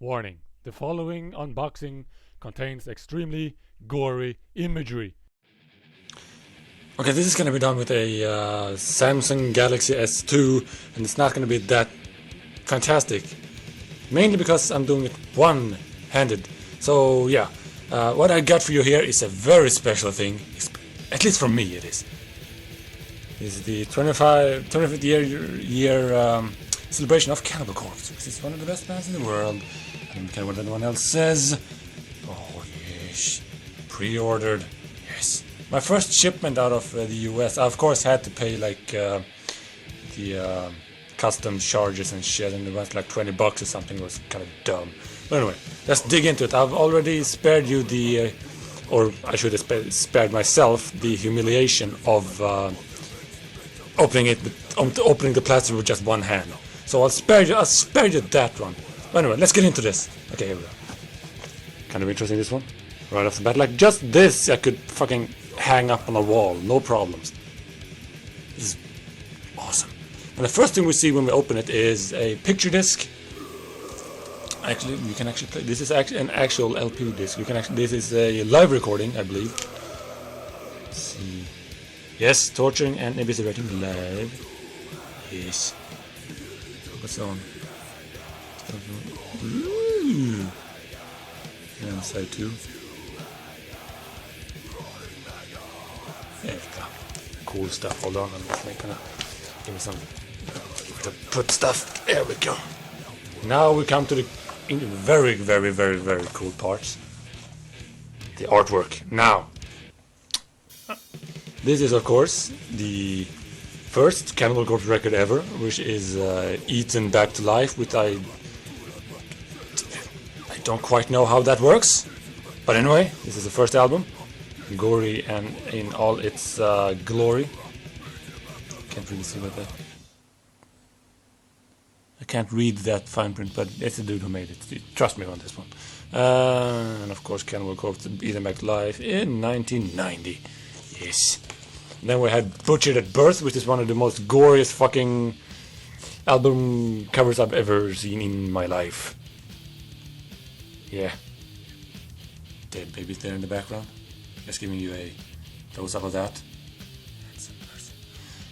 Warning: the following unboxing contains extremely gory imagery. Okay, this is going to be done with a Samsung Galaxy S2, and it's not going to be that fantastic. Mainly because I'm doing it one-handed. So yeah, what I got for you here is a very special thing. At least for me it is. It's the 25th year celebration of Cannibal Corpse. This is one of the best bands in the world. I don't care what anyone else says. Oh yes, pre-ordered. Yes. My first shipment out of the US, I of course had to pay like the customs charges and shit, and it was like $20 or something. It was kind of dumb. But anyway, let's dig into it. I've already spared you the, or I should have spared myself the humiliation of opening the plastic with just one hand. So I'll spare you that one. But anyway, let's get into this. Okay, here we go. Kind of interesting, this one. Right off the bat, like just this I could fucking hang up on a wall, no problems. This is awesome. And the first thing we see when we open it is a picture disc. Actually, you can actually play. This is actually an actual LP disc. You can actually. This is a live recording, I believe. Let's see. Yes, torturing and eviscerating live. Yes. What's on? Ooh. And side two. There we go. Cool stuff. Hold on, I'm gonna give me some to put stuff. There we go. Now we come to the very, very, very, very cool parts. The artwork. Now, this is of course the first Cannibal Corpse record ever, which is Eaten Back to Life, which I don't quite know how that works. But anyway, this is the first album. Gory and in all its glory. Can't really see what that. I can't read that fine print, but it's the dude who made it. Trust me on this one. And of course, Cannibal Corpse Eaten Back to Life in 1990. Yes. And then we had Butchered at Birth, which is one of the most goriest fucking album covers I've ever seen in my life. Yeah. Dead babies there in the background. Just giving you a close up of that.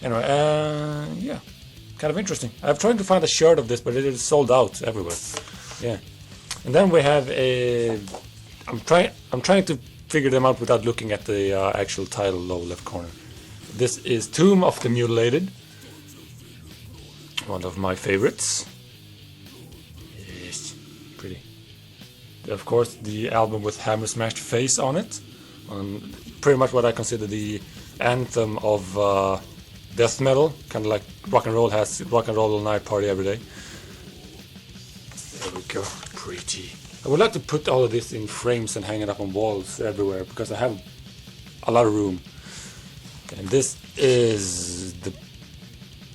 Anyway, yeah, kind of interesting. I've tried to find a shirt of this, but it is sold out everywhere. Yeah, and then we have a. I'm trying to figure them out without looking at the actual title, lower left corner. This is Tomb of the Mutilated, one of my favorites. Yes, pretty. Of course, the album with Hammer Smashed Face on it. Pretty much what I consider the anthem of death metal, kind of like rock and roll has rock and roll all night, party every day. There we go, pretty. I would like to put all of this in frames and hang it up on walls everywhere because I have a lot of room. And this is the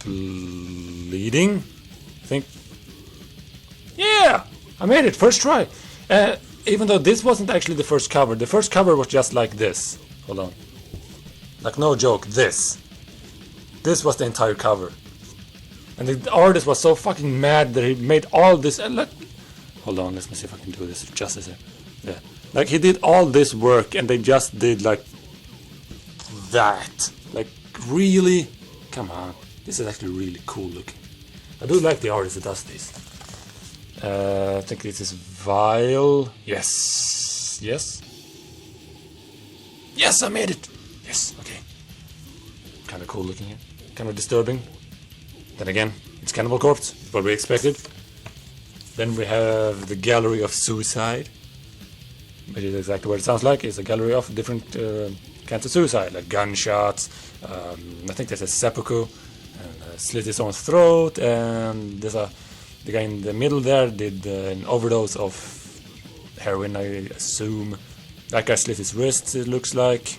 bleeding. I think. Yeah, I made it first try. Even though this wasn't actually the first cover was just like this. Hold on. Like no joke, this. This was the entire cover. And the artist was so fucking mad that he made all this. Look. Hold on, let me see if I can do this justice here. Yeah. Like he did all this work and they just did like that. Like really? Come on. This is actually really cool looking. I do like the artist that does this. I think this is Vile. Yes. Yes. Yes, I made it. Yes, okay. Kind of cool looking here. Kind of disturbing. Then again, it's Cannibal Corpse. What we expected. Then we have the Gallery of Suicide. Which is exactly what it sounds like. It's a gallery of different kinds of suicide. Like gunshots. I think there's a seppuku. And slit his own throat. And there's the guy in the middle there did an overdose of heroin, I assume. That guy slit his wrists, it looks like.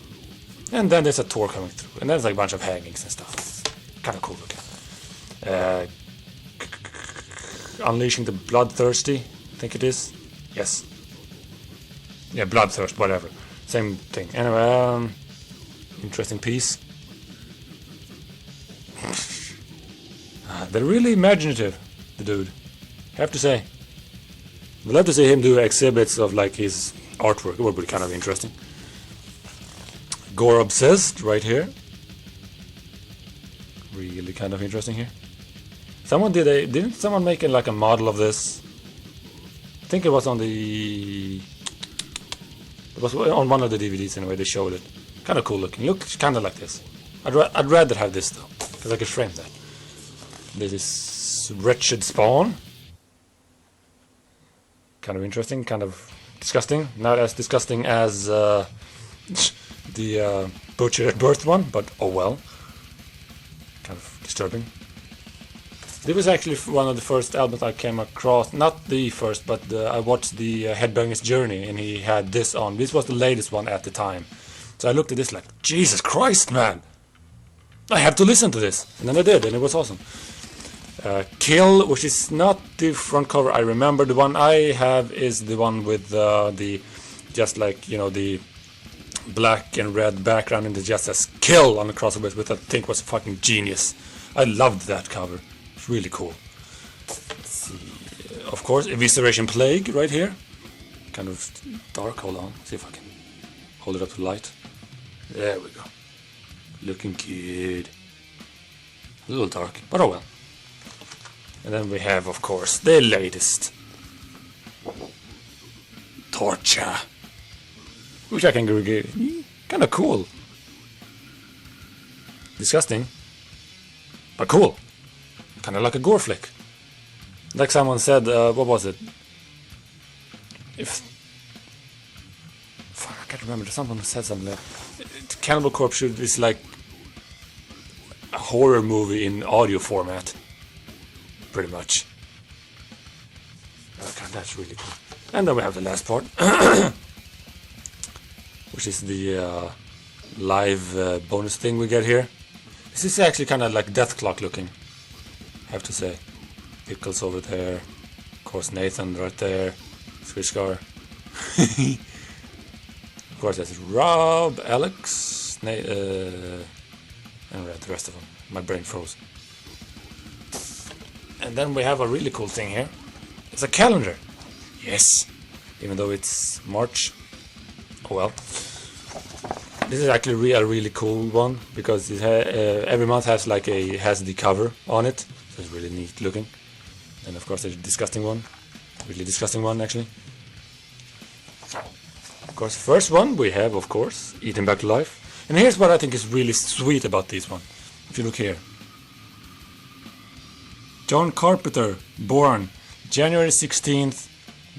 And then there's a tour coming through. And then there's like a bunch of hangings and stuff. Kind of cool looking. Unleashing the Bloodthirsty, I think it is. Yes. Yeah, Bloodthirst, whatever. Same thing. Anyway, interesting piece. They're really imaginative, the dude. I have to say. We'd love to see him do exhibits of like his artwork. It would be kind of interesting. Gore Obsessed right here. Really kind of interesting here. Didn't someone make like a model of this? I think it was on on one of the DVDs anyway. They showed it. Kind of cool looking. Looks kind of like this. I'd rather have this though, because I could frame that. This is Wretched Spawn. Kind of interesting, kind of disgusting. Not as disgusting as the Butcher at Birth one, but oh well. Kind of disturbing. This was actually one of the first albums I came across. Not the first, but I watched the Headbanger's Journey, and he had this on. This was the latest one at the time. So I looked at this like, Jesus Christ, man! I have to listen to this. And then I did, and it was awesome. Kill, which is not the front cover I remember. The one I have is the one with the just like, you know, the black and red background, and it just says Kill on the crossover, which I think was fucking genius. I loved that cover. It's really cool. Let's see. Of course, Evisceration Plague right here. Kind of dark. Hold on. See if I can hold it up to the light. There we go. Looking good. A little dark, but oh well. And then we have, of course, the latest. Torture. Which I can agree. Kind of cool. Disgusting. But cool. Kind of like a gore flick. Like someone said, what was it? Fuck, I can't remember. Someone said something like Cannibal Corpse is like a horror movie in audio format. Pretty much. Okay, that's really cool. And then we have the last part, which is the live bonus thing we get here. This is actually kind of like Death Clock looking, I have to say. Pickles over there, of course Nathan right there, Switchcar. Of course there's Rob, Alex, and the rest of them. My brain froze. And then we have a really cool thing here. It's a calendar. Yes. Even though it's March. Oh well. This is actually a really cool one, because it every month has like has the cover on it. So it's really neat looking. And of course there's a disgusting one. Really disgusting one actually. Of course, first one we have, of course, Eaten Back to Life. And here's what I think is really sweet about this one. If you look here. John Carpenter, born January 16th,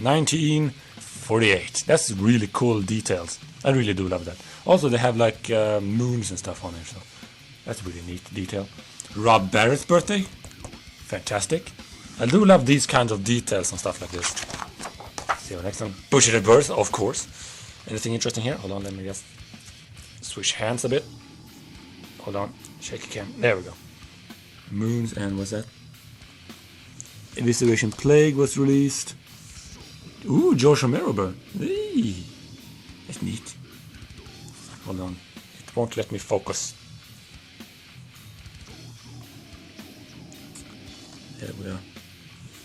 1948. That's really cool details. I really do love that. Also, they have like moons and stuff on it, so that's really neat detail. Rob Barrett's birthday. Fantastic. I do love these kinds of details and stuff like this. See you next one. Butcher at Birth, of course. Anything interesting here? Hold on, let me just switch hands a bit. Hold on, shake again. There we go. Moons, and what's that? Evisceration Plague was released. Ooh, George Romero burn. Hey, that's neat. Hold on, it won't let me focus. There we are.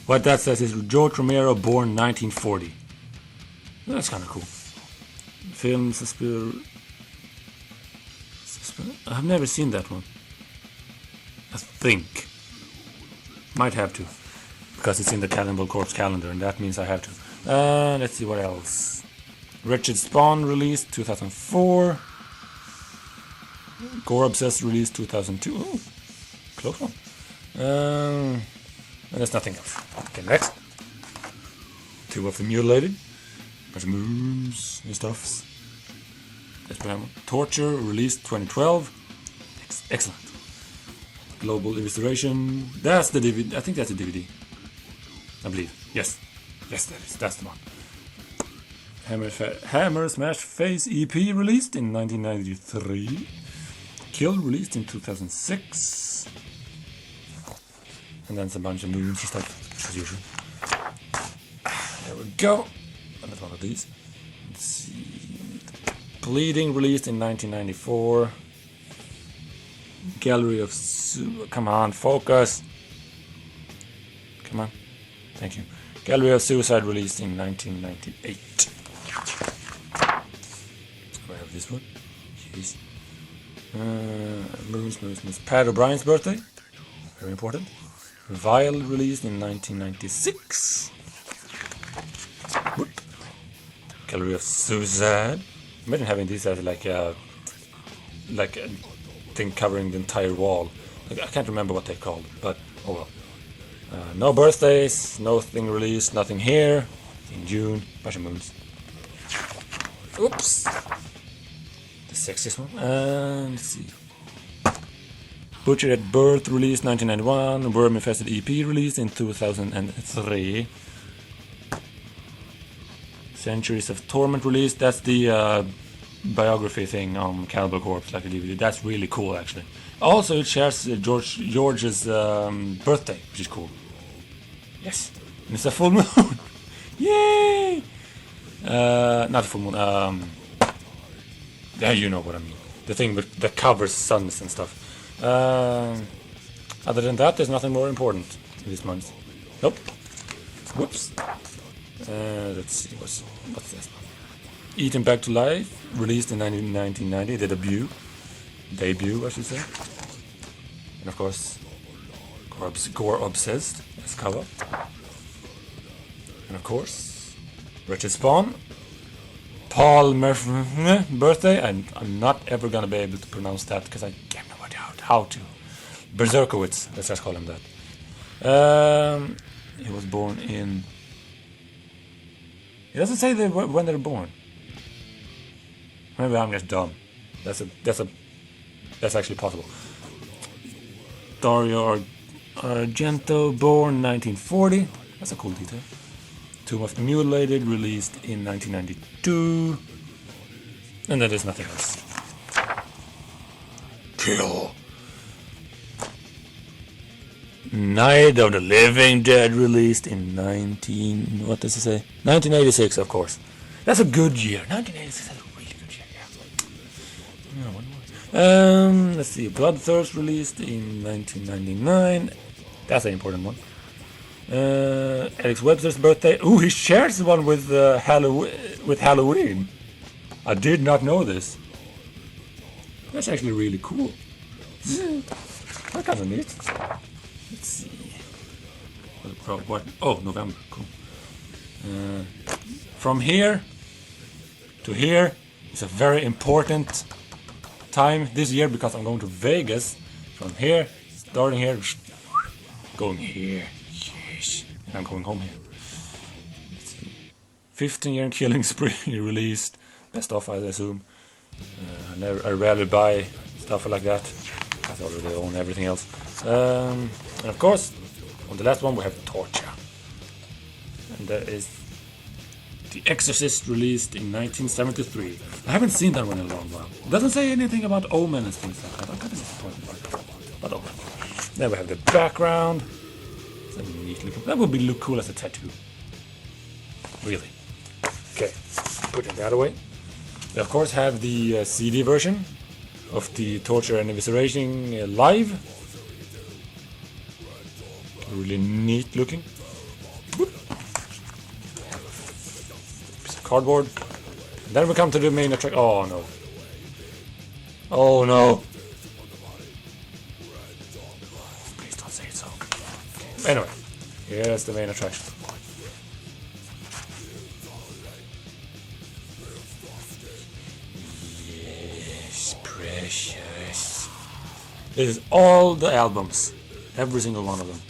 What that says is George Romero, born 1940. That's kind of cool. Film I've never seen that one. I think. Might have to. Because it's in the Cannibal Corpse calendar, and that means I have to. Let's see what else. Wretched Spawn released 2004. Gore Obsessed released 2002. Oh, close one. And there's nothing else. Okay, next. Two of the Mutilated. There's moons and stuff. That's what I want. Torture released 2012. Excellent. Global Illustration. That's the DVD. I think that's a DVD. I believe. Yes. Yes, that is. That's the one. Hammer Smash Face EP released in 1993. Kill released in 2006. And then some bunch of movies and stuff, as usual. There we go. Another one of these. Let's see. Bleeding released in 1994. Gallery of Come on, focus. Come on. Thank you. Gallery of Suicide released in 1998. We have this one. Jeez. Moons. Pat O'Brien's birthday. Very important. Vile released in 1996. Whoop. Gallery of Suicide. Imagine having this as like a thing covering the entire wall. Like, I can't remember what they're called, but oh well. No birthdays, nothing released, nothing here. In June, bunch of moons. Oops. The sexiest one. Let's see. Butcher at Birth released 1991. Worm Infested EP released in 2003. Centuries of Torment released. That's the biography thing on Cannibal Corpse, like a DVD. That's really cool, actually. Also, it shares George's birthday, which is cool. Yes, and it's a full moon. Yay! Not a full moon. Yeah, you know what I mean. The thing that covers suns and stuff. Other than that, there's nothing more important in this month. Nope. Whoops. Let's see, what's this? Eaten Back to Life, released in 1990, the debut, I should say. And of course, Gore Obsessed as cover. And of course, Richard Spawn, Paul Murphy birthday, and I'm not ever gonna be able to pronounce that because I can't know how to. Berserkowitz, let's just call him that. He was born in. It doesn't say when they're born. Maybe I'm just dumb. That's actually possible. Dario Argento, born 1940. That's a cool detail. Tomb of the Mutilated, released in 1992. And then there's nothing else. Kill. Night of the Living Dead, released in 1986, of course. That's a good year. 1986 is a really good year, yeah. One more. Let's see. Bloodthirst, released in 1999. That's an important one. Alex Webster's birthday. Ooh, he shares one with Halloween. I did not know this. That's actually really cool. That's kind of neat. Let's see. What? Oh, November. Cool. From here to here is a very important time this year because I'm going to Vegas. From here, starting here, going here. Yes. And I'm going home here. Let's see. 15-year Killing Spree released. Best of, I assume. I rarely buy stuff like that. I already own everything else. And of course, on the last one we have Torture. And that is The Exorcist, released in 1973. I haven't seen that one in a long while. It doesn't say anything about Omen and things like that. I'm kind of disappointed by that. But okay. Then we have the background. That would look cool as a tattoo. Really. Okay, putting that away. We of course have the CD version of the Torture and Evisceration live. Really neat looking. Whoop. Piece of cardboard. And then we come to the main attraction. Oh no. Oh no. Please don't say it so. Okay. Anyway, here's the main attraction. Yes, precious. This is all the albums. Every single one of them.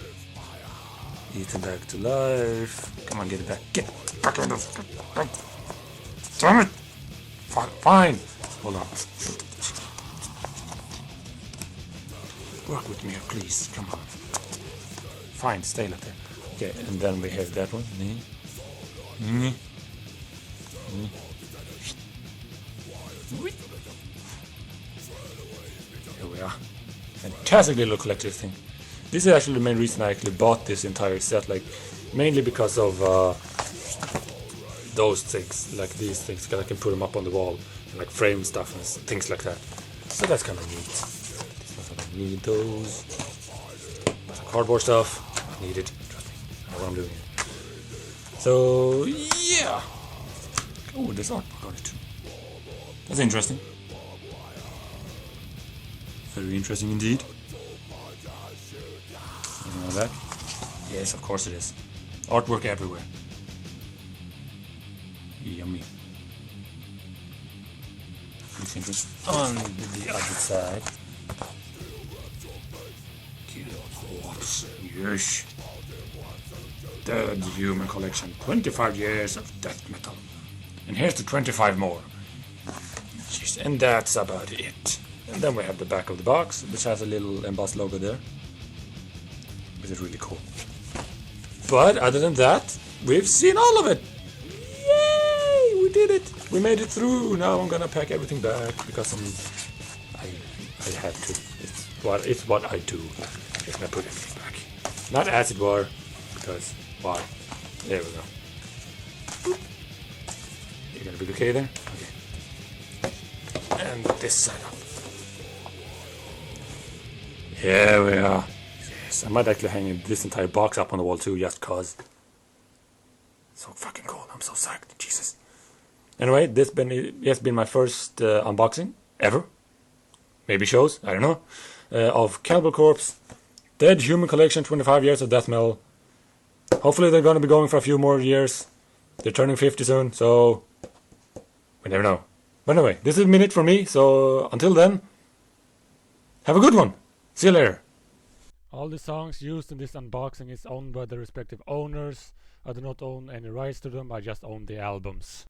Eaten Back to Life. Come on, get it back. Get back in this. Damn it! Fine. Hold on. Work with me here, please. Come on. Fine, stay like that. Okay, and then we have that one. Here we are. Fantastically look like this thing. This is actually the main reason I actually bought this entire set, like mainly because of those things, like these things, because I can put them up on the wall and like frame stuff and things like that. So that's kind of neat. I don't need those. Cardboard stuff, I need it. Trust me, I know what I'm doing. So yeah. Oh, there's artwork on it too. That's interesting. Very interesting indeed. Something like that. Yes, of course it is. Artwork everywhere. Yummy. On the other side. Cannibal Corpse. Yes. Dead Human Collection. 25 years of death metal. And here's the 25 more. Jeez, and that's about it. And then we have the back of the box, which has a little embossed logo there. Which is really cool. But other than that, we've seen all of it. Yay! We did it. We made it through. Now I'm gonna pack everything back because I have to. It's what I do. I'm gonna put everything back. Not as it were, because why? There we go. Boop. You're gonna be okay there? Okay. And this side up. Here we are. Yes, I might actually hang this entire box up on the wall too, just cause. So fucking cool. I'm so psyched. Jesus. Anyway, this has been my first unboxing ever. Maybe shows, I don't know. Of Cannibal Corpse, Dead Human Collection, 25 years of death metal. Hopefully they're going to be going for a few more years. They're turning 50 soon, so we never know. But anyway, this is a minute for me, so until then, have a good one. See you later. All the songs used in this unboxing is owned by the respective owners. I do not own any rights to them, I just own the albums.